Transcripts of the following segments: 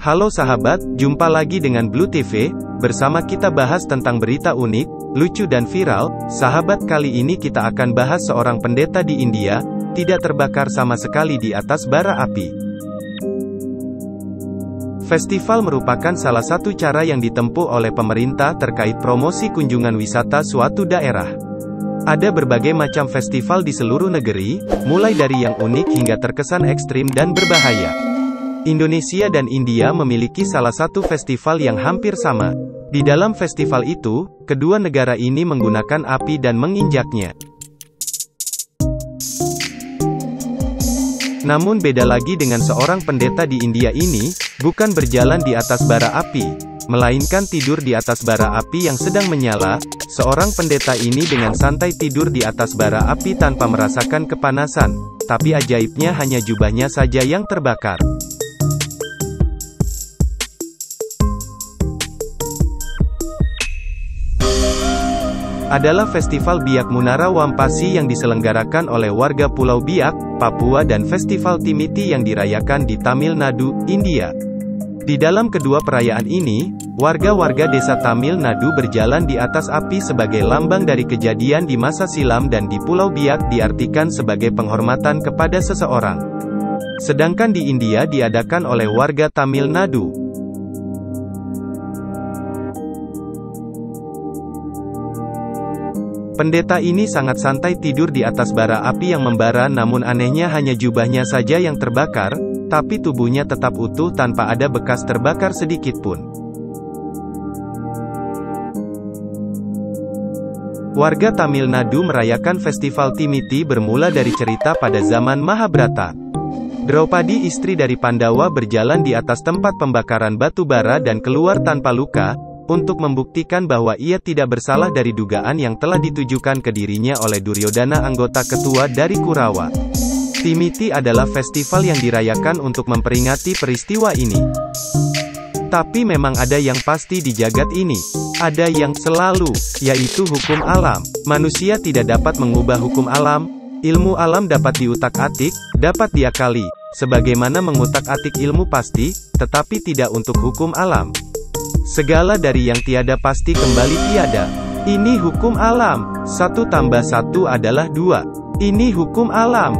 Halo sahabat, jumpa lagi dengan Blue TV. Bersama kita bahas tentang berita unik, lucu dan viral. Sahabat, kali ini kita akan bahas seorang pendeta di India, tidak terbakar sama sekali di atas bara api. Festival merupakan salah satu cara yang ditempuh oleh pemerintah terkait promosi kunjungan wisata suatu daerah. Ada berbagai macam festival di seluruh negeri, mulai dari yang unik hingga terkesan ekstrim dan berbahaya. Indonesia dan India memiliki salah satu festival yang hampir sama. Di dalam festival itu, kedua negara ini menggunakan api dan menginjaknya. Namun beda lagi dengan seorang pendeta di India ini, bukan berjalan di atas bara api, melainkan tidur di atas bara api yang sedang menyala. Seorang pendeta ini dengan santai tidur di atas bara api tanpa merasakan kepanasan, tapi ajaibnya hanya jubahnya saja yang terbakar. Adalah Festival Biak Munara Wampasi yang diselenggarakan oleh warga Pulau Biak, Papua dan Festival Timiti yang dirayakan di Tamil Nadu, India. Di dalam kedua perayaan ini, warga-warga desa Tamil Nadu berjalan di atas api sebagai lambang dari kejadian di masa silam, dan di Pulau Biak diartikan sebagai penghormatan kepada seseorang. Sedangkan di India diadakan oleh warga Tamil Nadu. Pendeta ini sangat santai tidur di atas bara api yang membara, namun anehnya hanya jubahnya saja yang terbakar, tapi tubuhnya tetap utuh tanpa ada bekas terbakar sedikit pun. Warga Tamil Nadu merayakan festival Timiti bermula dari cerita pada zaman Mahabharata. Draupadi, istri dari Pandawa, berjalan di atas tempat pembakaran batu bara dan keluar tanpa luka, untuk membuktikan bahwa ia tidak bersalah dari dugaan yang telah ditujukan ke dirinya oleh Duryodhana, anggota ketua dari Kurawa. Timiti adalah festival yang dirayakan untuk memperingati peristiwa ini. Tapi memang ada yang pasti di jagat ini. Ada yang selalu, yaitu hukum alam. Manusia tidak dapat mengubah hukum alam. Ilmu alam dapat diutak-atik, dapat diakali. Sebagaimana mengutak-atik ilmu pasti, tetapi tidak untuk hukum alam. Segala dari yang tiada pasti kembali tiada. Ini hukum alam. 1 tambah 1 adalah 2. Ini hukum alam.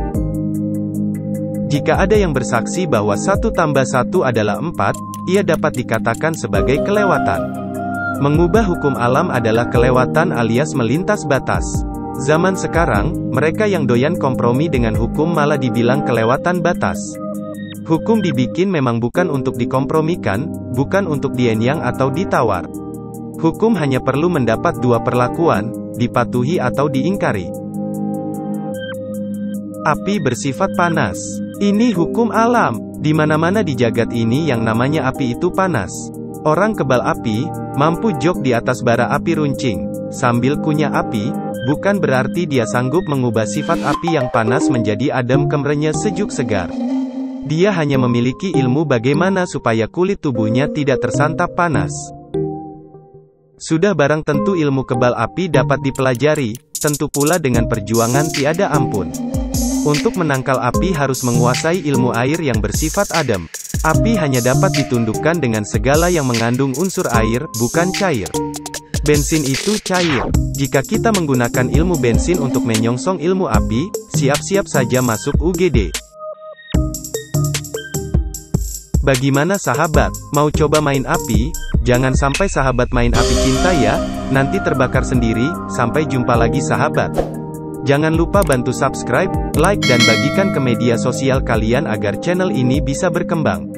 Jika ada yang bersaksi bahwa 1 tambah 1 adalah 4, ia dapat dikatakan sebagai kelewatan. Mengubah hukum alam adalah kelewatan alias melintas batas. Zaman sekarang, mereka yang doyan kompromi dengan hukum malah dibilang kelewatan batas. Hukum dibikin memang bukan untuk dikompromikan, bukan untuk dienyang atau ditawar. Hukum hanya perlu mendapat dua perlakuan, dipatuhi atau diingkari. Api bersifat panas. Ini hukum alam. Di mana-mana di jagat ini yang namanya api itu panas. Orang kebal api, mampu jog di atas bara api runcing, sambil kunyah api, bukan berarti dia sanggup mengubah sifat api yang panas menjadi adem kemerenyeh sejuk segar. Dia hanya memiliki ilmu bagaimana supaya kulit tubuhnya tidak tersantap panas. Sudah barang tentu ilmu kebal api dapat dipelajari, tentu pula dengan perjuangan tiada ampun. Untuk menangkal api harus menguasai ilmu air yang bersifat adem. Api hanya dapat ditundukkan dengan segala yang mengandung unsur air, bukan cair. Bensin itu cair. Jika kita menggunakan ilmu bensin untuk menyongsong ilmu api, siap-siap saja masuk UGD. Bagaimana sahabat, mau coba main api? Jangan sampai sahabat main api cinta ya, nanti terbakar sendiri. Sampai jumpa lagi sahabat. Jangan lupa bantu subscribe, like dan bagikan ke media sosial kalian agar channel ini bisa berkembang.